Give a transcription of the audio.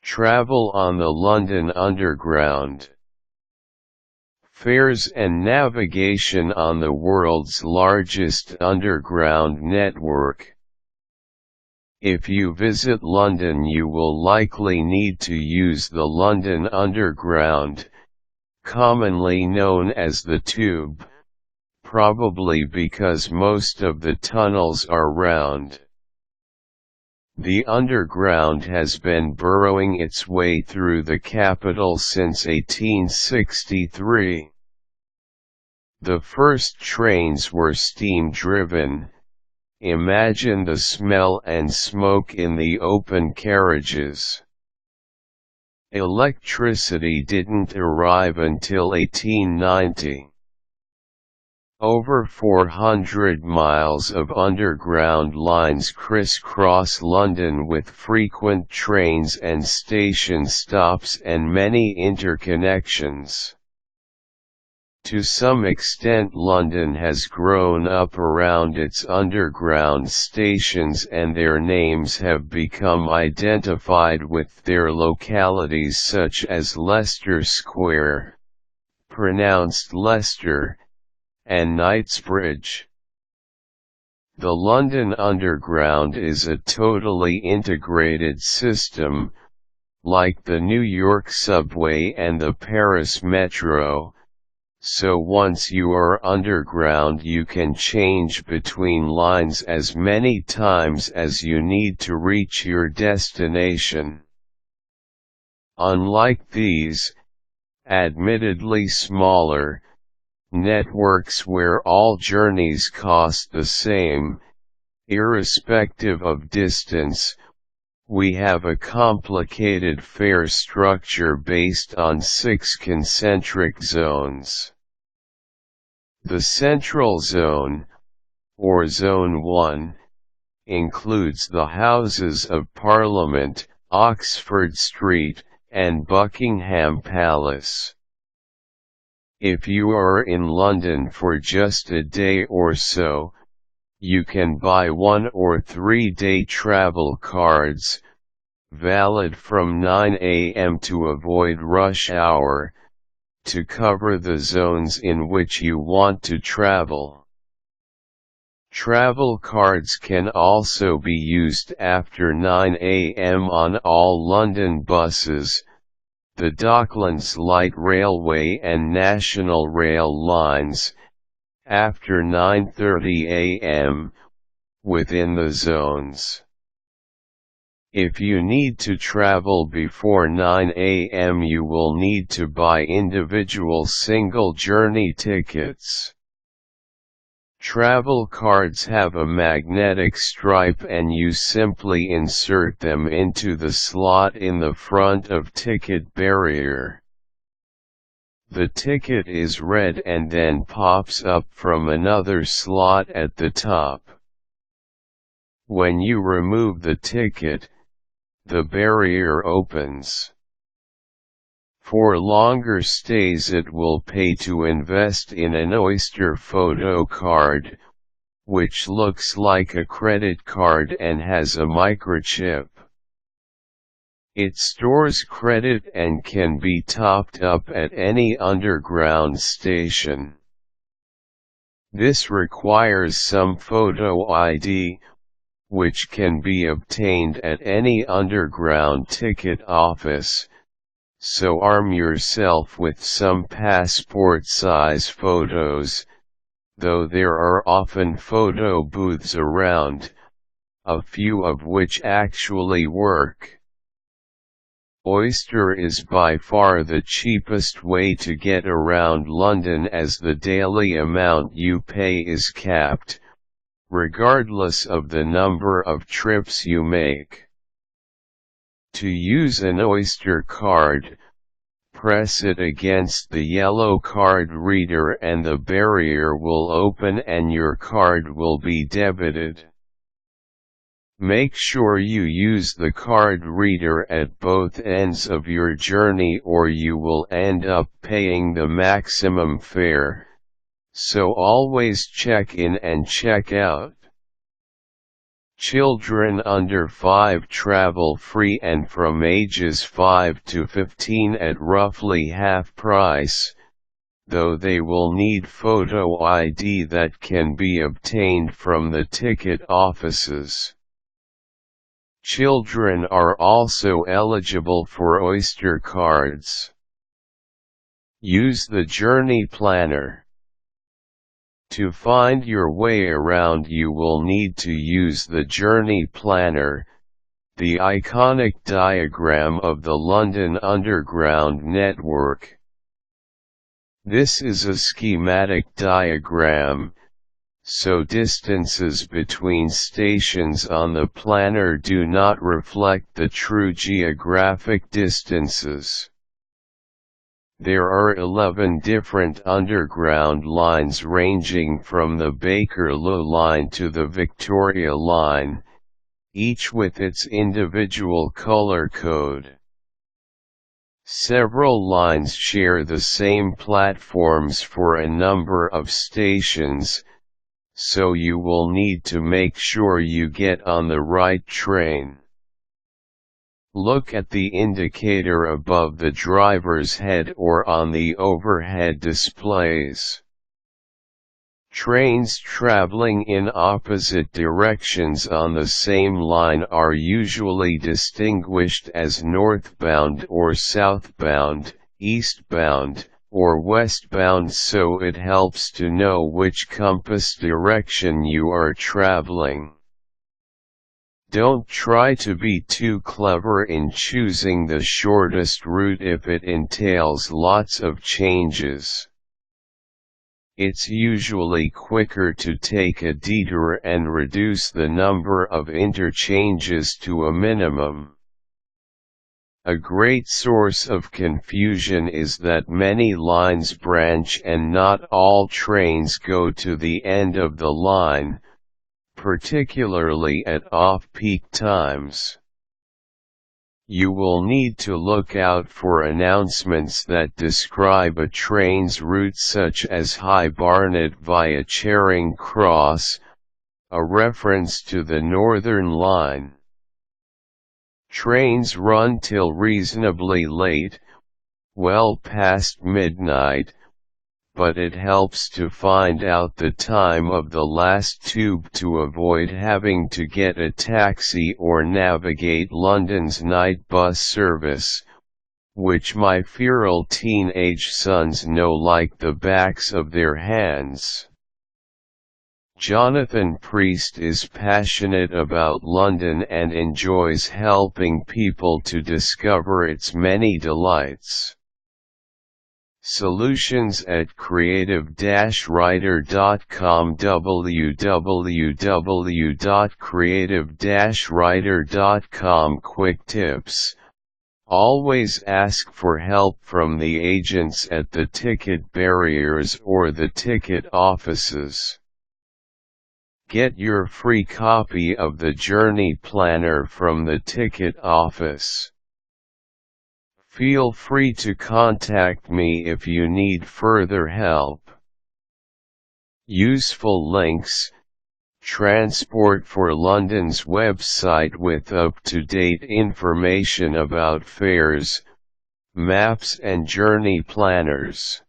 Travel on the London Underground. Fares and navigation on the world's largest underground network. If you visit London, you will likely need to use the London Underground, commonly known as the Tube, probably because most of the tunnels are round. The Underground has been burrowing its way through the capital since 1863. The first trains were steam-driven. Imagine the smell and smoke in the open carriages. Electricity didn't arrive until 1890. Over 400 miles of underground lines crisscross London with frequent trains and station stops and many interconnections. To some extent, London has grown up around its underground stations, and their names have become identified with their localities, such as Leicester Square, pronounced Leicester, and Knightsbridge. The London Underground is a totally integrated system, like the New York subway and the Paris metro, so once you are underground you can change between lines as many times as you need to reach your destination. Unlike these, admittedly smaller, networks where all journeys cost the same, irrespective of distance, we have a complicated fare structure based on 6 concentric zones. The Central Zone, or Zone 1, includes the Houses of Parliament, Oxford Street, and Buckingham Palace. If you are in London for just a day or so, you can buy 1 or 3-day travel cards, valid from 9 a.m. to avoid rush hour, to cover the zones in which you want to travel. Travel cards can also be used after 9 a.m. on all London buses, the Docklands Light Railway and National Rail lines, after 9:30 a.m., within the zones. If you need to travel before 9 a.m. you will need to buy individual single journey tickets. Travel cards have a magnetic stripe and you simply insert them into the slot in the front of ticket barrier. The ticket is read and then pops up from another slot at the top. When you remove the ticket, the barrier opens. For longer stays it will pay to invest in an Oyster photocard, which looks like a credit card and has a microchip. It stores credit and can be topped up at any underground station. This requires some photo ID, which can be obtained at any underground ticket office, so arm yourself with some passport-size photos, though there are often photo booths around, a few of which actually work. Oyster is by far the cheapest way to get around London, as the daily amount you pay is capped, regardless of the number of trips you make. To use an Oyster card, press it against the yellow card reader and the barrier will open and your card will be debited. Make sure you use the card reader at both ends of your journey or you will end up paying the maximum fare, so always check in and check out. Children under 5 travel free and from ages 5 to 15 at roughly half price, though they will need photo ID that can be obtained from the ticket offices. Children are also eligible for Oyster cards. Use the journey planner. To find your way around, you will need to use the journey planner, the iconic diagram of the London Underground network. This is a schematic diagram, so distances between stations on the planner do not reflect the true geographic distances. There are 11 different underground lines ranging from the Bakerloo Line to the Victoria Line, each with its individual color code. Several lines share the same platforms for a number of stations, so you will need to make sure you get on the right train. Look at the indicator above the driver's head or on the overhead displays. Trains traveling in opposite directions on the same line are usually distinguished as northbound or southbound, eastbound, or westbound, so it helps to know which compass direction you are traveling. Don't try to be too clever in choosing the shortest route if it entails lots of changes. It's usually quicker to take a detour and reduce the number of interchanges to a minimum. A great source of confusion is that many lines branch and not all trains go to the end of the line, particularly at off-peak times. You will need to look out for announcements that describe a train's route, such as High Barnet via Charing Cross, a reference to the Northern Line. Trains run till reasonably late, well past midnight, but it helps to find out the time of the last tube to avoid having to get a taxi or navigate London's night bus service, which my feral teenage sons know like the backs of their hands. Jonathan Priest is passionate about London and enjoys helping people to discover its many delights. Solutions at creative-writer.com. www.creative-writer.com. Quick tips: always ask for help from the agents at the ticket barriers or the ticket offices. Get your free copy of the journey planner from the ticket office. Feel free to contact me if you need further help. Useful links: Transport for London's website with up-to-date information about fares, maps and journey planners.